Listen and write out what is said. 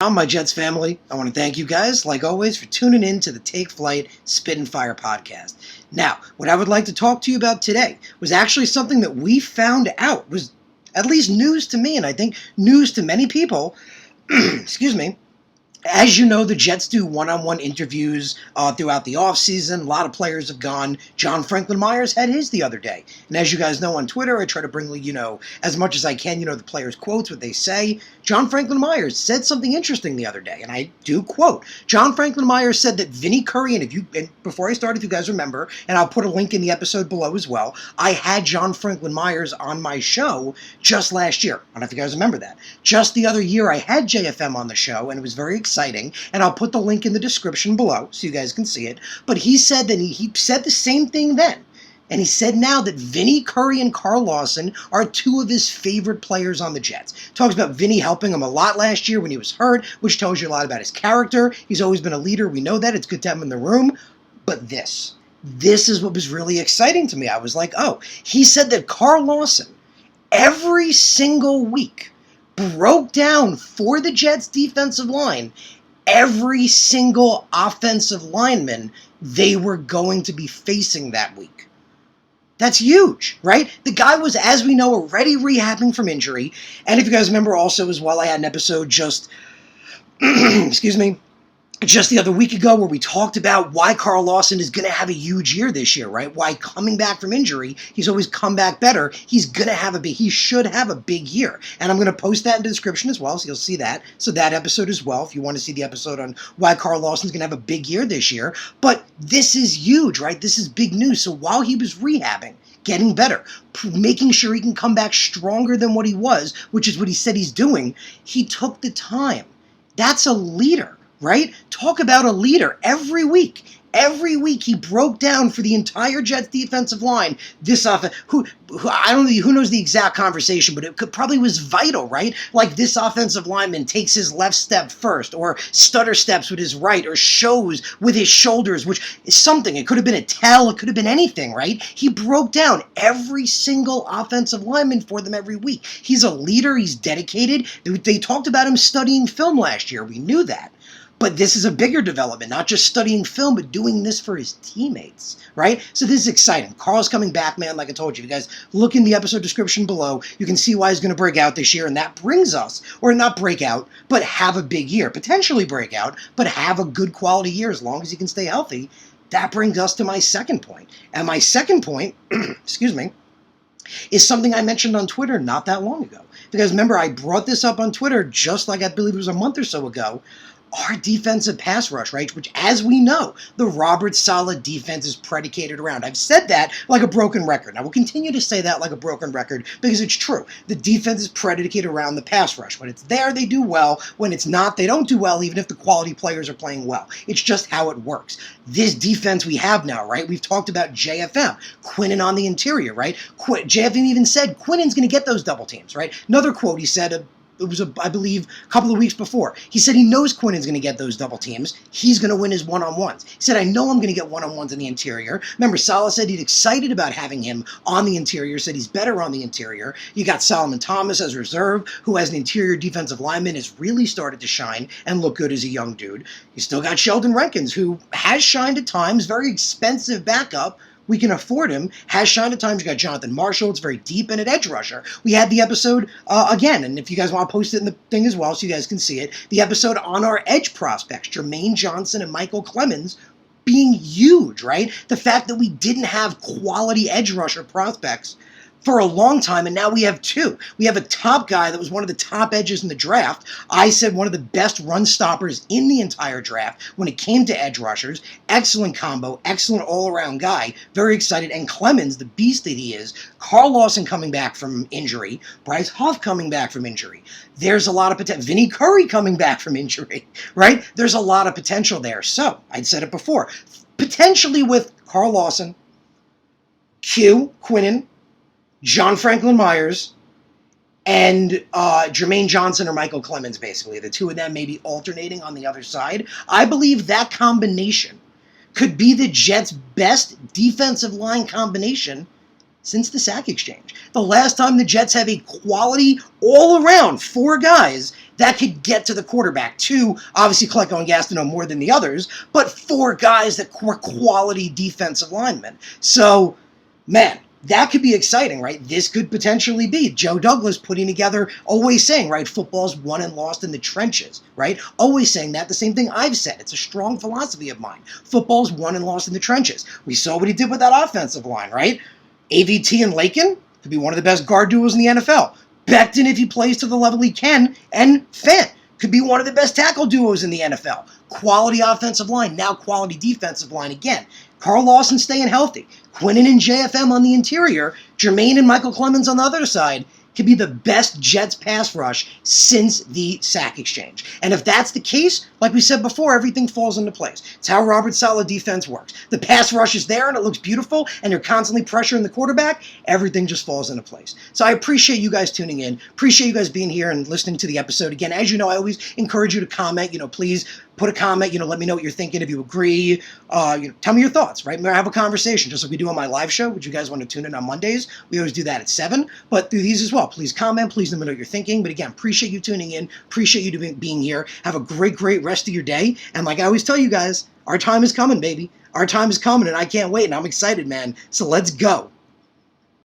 My Jets family, I want to thank you guys, like always, for tuning in to the Take Flight Spit and Fire podcast. Now, what I would like to talk to you about today was actually something that we found out was at least news to me, and I think news to many people. Excuse me. As you know, the Jets do one-on-one interviews throughout the offseason. A lot of players have gone. John Franklin Myers had his the other day. And as you guys know on Twitter, I try to bring, as much as I can, the players' quotes, what they say. John Franklin Myers said something interesting the other day, and I do quote. John Franklin Myers said that Vinny Curry, and before I start, if you guys remember, and I'll put a link in the episode below as well, I had John Franklin Myers on my show just last year. I don't know if you guys remember that. Just the other year, I had JFM on the show, and it was very exciting, and I'll put the link in the description below so you guys can see it. But he said that he said the same thing then. And he said now that Vinny Curry and Carl Lawson are two of his favorite players on the Jets. Talks about Vinny helping him a lot last year when he was hurt, which tells you a lot about his character. He's always been a leader. We know that. It's good to have him in the room. But this is what was really exciting to me. I was like, oh, he said that Carl Lawson every single week broke down for the Jets defensive line every single offensive lineman they were going to be facing that week. That's huge, right? The guy was, as we know, already rehabbing from injury. And if you guys remember also as well, I had an episode just, just the other week ago where we talked about why Carl Lawson is going to have a huge year this year, right? Why coming back from injury, he's always come back better. He should have a big year. And I'm going to post that in the description as well, so you'll see that. So that episode as well, if you want to see the episode on why Carl Lawson's going to have a big year this year. But this is huge, right? This is big news. So while he was rehabbing, getting better, making sure he can come back stronger than what he was, which is what he said he's doing, he took the time. That's a leader. Right? Talk about a leader every week. Every week he broke down for the entire Jets defensive line. This offense, I don't know who knows the exact conversation, but it probably was vital, right? Like this offensive lineman takes his left step first, or stutter steps with his right, or shows with his shoulders, which is something. It could have been a tell, it could have been anything, right? He broke down every single offensive lineman for them every week. He's a leader. He's dedicated. They talked about him studying film last year. We knew that. But this is a bigger development, not just studying film, but doing this for his teammates, right? So this is exciting. Carl's coming back, man, like I told you. If you guys look in the episode description below, you can see why he's going to break out this year, and that brings us, or not break out, but have a big year. Potentially break out, but have a good quality year as long as he can stay healthy. That brings us to my second point. And my second point, is something I mentioned on Twitter not that long ago. Because remember, I brought this up on Twitter just like I believe it was a month or so ago. Our defensive pass rush, right? Which, as we know, the Robert Saleh defense is predicated around. I've said that like a broken record. I will continue to say that like a broken record because it's true. The defense is predicated around the pass rush. When it's there, they do well. When it's not, they don't do well, even if the quality players are playing well. It's just how it works. This defense we have now, right? We've talked about JFM, Quinnen on the interior, right? JFM even said Quinnen's going to get those double teams, right? Another quote he said, it was, I believe, a couple of weeks before. He said he knows Quinnen's going to get those double teams. He's going to win his one-on-ones. He said, I know I'm going to get one-on-ones in the interior. Remember, Saleh said he's excited about having him on the interior, said he's better on the interior. You got Solomon Thomas as reserve, who as an interior defensive lineman has really started to shine and look good as a young dude. You still got Sheldon Rankins, who has shined at times, very expensive backup. We can afford him, has shined at times. You got Jonathan Marshall. It's very deep and an edge rusher. We had the episode again, and if you guys want to post it in the thing as well so you guys can see it, the episode on our edge prospects, Jermaine Johnson and Michael Clemens, being huge, right? The fact that we didn't have quality edge rusher prospects for a long time, and now we have two. We have a top guy that was one of the top edges in the draft. I said one of the best run stoppers in the entire draft when it came to edge rushers. Excellent combo, excellent all-around guy. Very excited. And Clemens, the beast that he is. Carl Lawson coming back from injury. Bryce Huff coming back from injury. There's a lot of potential. Vinny Curry coming back from injury, right? There's a lot of potential there. So, I'd said it before. Potentially with Carl Lawson, Quinnen, John Franklin Myers, and Jermaine Johnson or Michael Clemens, basically. The two of them maybe alternating on the other side. I believe that combination could be the Jets' best defensive line combination since the sack exchange. The last time the Jets have a quality all-around 4 guys that could get to the quarterback. 2, obviously Klecko and Gastineau more than the others, but 4 guys that were quality defensive linemen. So, man, that could be exciting, right? This could potentially be Joe Douglas putting together, always saying, right, football's won and lost in the trenches, right? Always saying that, the same thing I've said. It's a strong philosophy of mine. Football's won and lost in the trenches. We saw what he did with that offensive line, right? AVT and Lakin could be one of the best guard duos in the NFL. Becton, if he plays to the level he can, and Fant could be one of the best tackle duos in the NFL. Quality offensive line, now quality defensive line again. Carl Lawson staying healthy. Quinnen and JFM on the interior. Jermaine and Michael Clemens on the other side could be the best Jets pass rush since the sack exchange. And if that's the case, like we said before, everything falls into place. It's how Robert Saleh defense works. The pass rush is there and it looks beautiful and you're constantly pressuring the quarterback. Everything just falls into place. So I appreciate you guys tuning in. Appreciate you guys being here and listening to the episode. Again, as you know, I always encourage you to comment. Please put a comment. Let me know what you're thinking. If you agree, tell me your thoughts, right? Have a conversation, just like we do on my live show. Would you guys want to tune in on Mondays? We always do that at 7, but through these as well. Please comment. Please let me know what you're thinking. But again, appreciate you tuning in. Appreciate you being here. Have a great rest of your day. And like I always tell you guys, our time is coming, baby. Our time is coming, and I can't wait, and I'm excited, man. So let's go.